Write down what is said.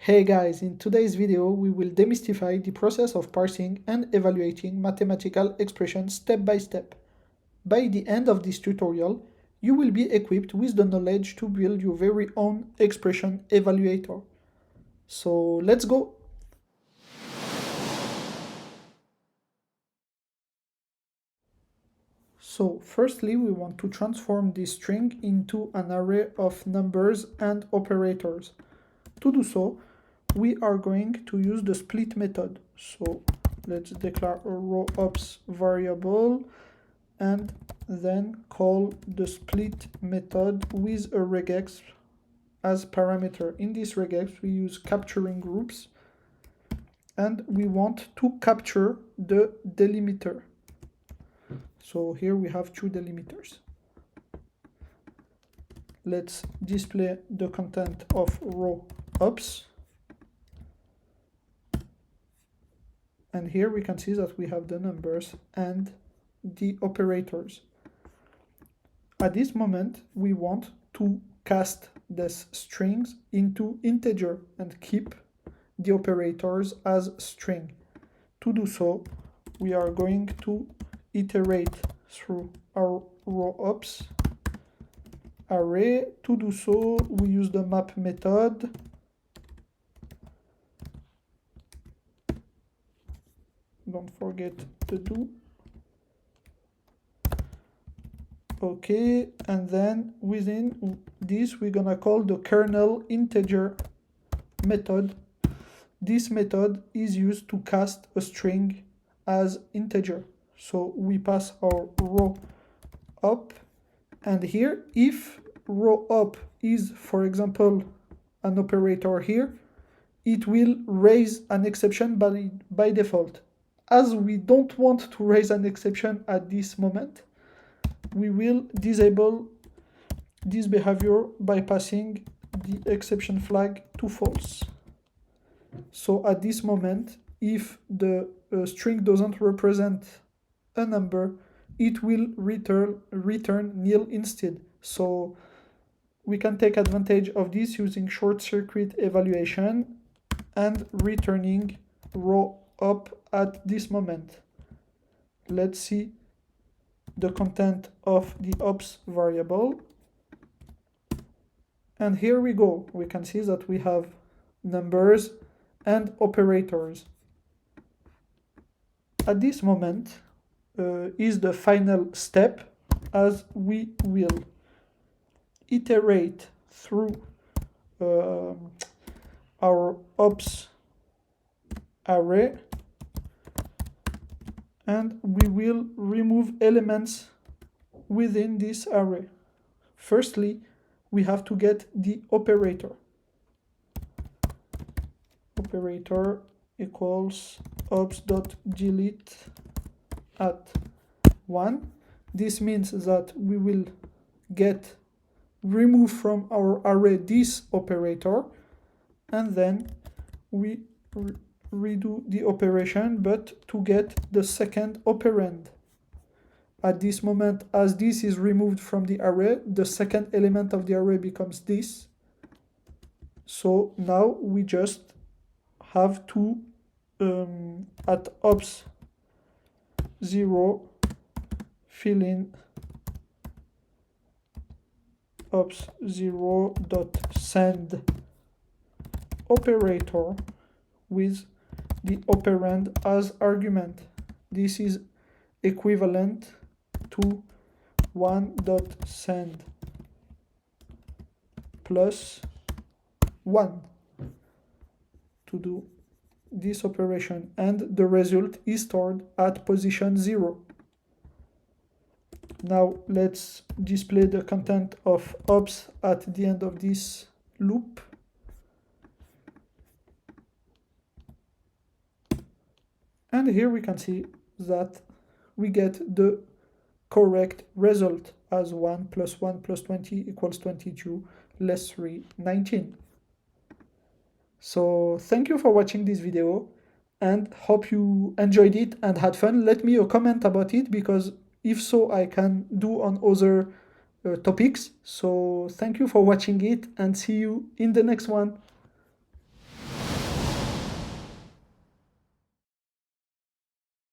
Hey guys, in today's video we will demystify the process of parsing and evaluating mathematical expressions step by step. By the end of this tutorial, you will be equipped with the knowledge to build your very own expression evaluator. So let's go! So firstly, we want to transform this string into an array of numbers and operators. To do so, we are going to use the split method. So let's declare a row ops variable and then call the split method with a regex as parameter. In this regex, we use capturing groups and we want to capture the delimiter. So here we have two delimiters. Let's display the content of row ops. And here we can see that we have the numbers and the operators. At this moment, we want to cast these strings into integer and keep the operators as string. To do so, we are going to iterate through our row ops array. To do so, we use the map method. Don't forget to do. Okay, and then within this, we're gonna call the kernel integer method. This method is used to cast a string as integer. So we pass our row up, and here, if row up is, for example, an operator here, it will raise an exception by default. As we don't want to raise an exception at this moment, we will disable this behavior by passing the exception flag to false. So at this moment, if the string doesn't represent a number, it will return nil instead. So we can take advantage of this using short circuit evaluation and returning row up at this moment. Let's see the content of the ops variable. And here we go. We can see that we have numbers and operators. At this moment is the final step, as we will iterate through our ops array, and we will remove elements within this array. Firstly, we have to get the operator. Operator equals ops.delete at 1. This means that we will remove from our array this operator, and then we redo the operation, but to get the second operand. At this moment, as this is removed from the array, the second element of the array becomes this. So now we just have to at ops 0 fill in ops 0 dot send operator with the operand as argument. This is equivalent to 1.send plus 1 to do this operation, and the result is stored at position 0. Now let's display the content of ops at the end of this loop. And here we can see that we get the correct result as 1 plus 1 plus 20 equals 22, less 3, 19. So thank you for watching this video and hope you enjoyed it and had fun. Let me a comment about it, because if so, I can do on other topics. So thank you for watching it and see you in the next one.